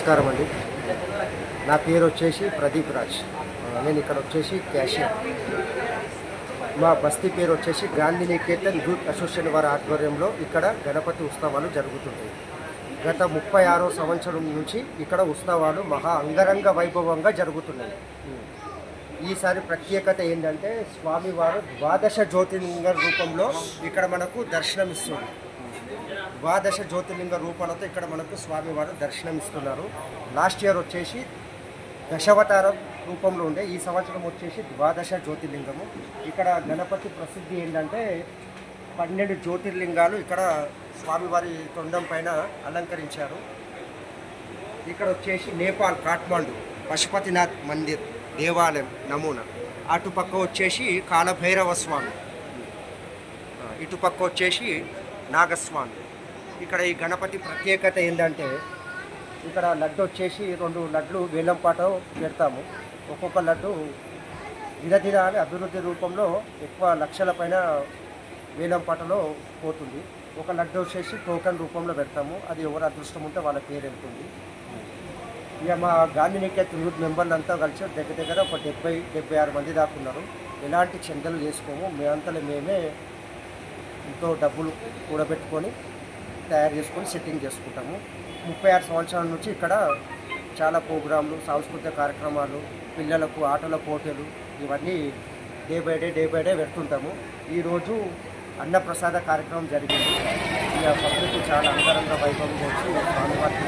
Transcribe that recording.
నమస్కారం అండి. నా పేరు వచ్చేసి ప్రదీప్ రాజ్. నేను ఇక్కడ వచ్చేసి క్యాషియర్. మా బస్తీ పేరు వచ్చేసి గాంధీ నికేతన్ యూత్ అసోసియేషన్ వారి ఆధ్వర్యంలో ఇక్కడ గణపతి ఉత్సవాలు జరుగుతుంటాయి. గత 36వ సంవత్సరం నుంచి ఇక్కడ ఉత్సవాలు మహా అంగరంగ వైభవంగా జరుగుతున్నాయి. ఈసారి ప్రత్యేకత ఏంటంటే స్వామివారు ద్వాదశ జ్యోతిర్లింగ రూపంలో ఇక్కడ మనకు దర్శనమిస్తుంది. ద్వాదశ జ్యోతిర్లింగ రూపంతో ఇక్కడ మనకు స్వామివారు దర్శనమిస్తున్నారు. లాస్ట్ ఇయర్ వచ్చేసి దశావతార రూపంలో ఉండే, ఈ సంవత్సరం వచ్చేసి ద్వాదశ జ్యోతిర్లింగము. ఇక్కడ గణపతి ప్రసిద్ధి ఏంటంటే 12 జ్యోతిర్లింగాలు ఇక్కడ స్వామివారి తొండం పైన అలంకరించారు. ఇక్కడ వచ్చేసి నేపాల్ కాఠ్మండు పశుపతినాథ్ మందిర్ దేవాలయం నమూనా. అటుపక్క వచ్చేసి కాలభైరవ స్వామి, ఇటుపక్క వచ్చేసి నాగస్వామి. ఇక్కడ ఈ గణపతి ప్రత్యేకత ఏంటంటే ఇక్కడ లడ్డు వచ్చేసి 2 లడ్లు వేలంపాట పెడతాము. ఒక్కొక్క లడ్డు దినదినాన్ని అభివృద్ధి రూపంలో ఎక్కువ లక్షల పైన వేలంపాటలో పోతుంది. ఒక లడ్డు వచ్చేసి టోకెన్ రూపంలో పెడతాము. అది ఎవరు అదృష్టం ఉంటే వాళ్ళ పేరు వెళ్తుంది. ఇక మా గాంధీ నికేతన్ యూత్ మెంబర్లు అంతా కలిసి దగ్గర ఒక 70-76 మంది దాకా ఉన్నారు. ఎలాంటి చందలు చేసుకోము. మేమంతలో మేమే ఎంతో డబ్బులు కూడబెట్టుకొని తయారు చేసుకొని సెట్టింగ్ చేసుకుంటాము. 36 సంవత్సరాల నుంచి ఇక్కడ చాలా ప్రోగ్రాంలు, సాంస్కృతిక కార్యక్రమాలు, పిల్లలకు ఆటల పోటీలు ఇవన్నీ డే బై డే పెడుతుంటాము. ఈరోజు అన్నప్రసాద కార్యక్రమం జరిగింది. ఇక పబ్లిక్ చాలా అంగరంగ వైభవం వచ్చి స్వామివారికి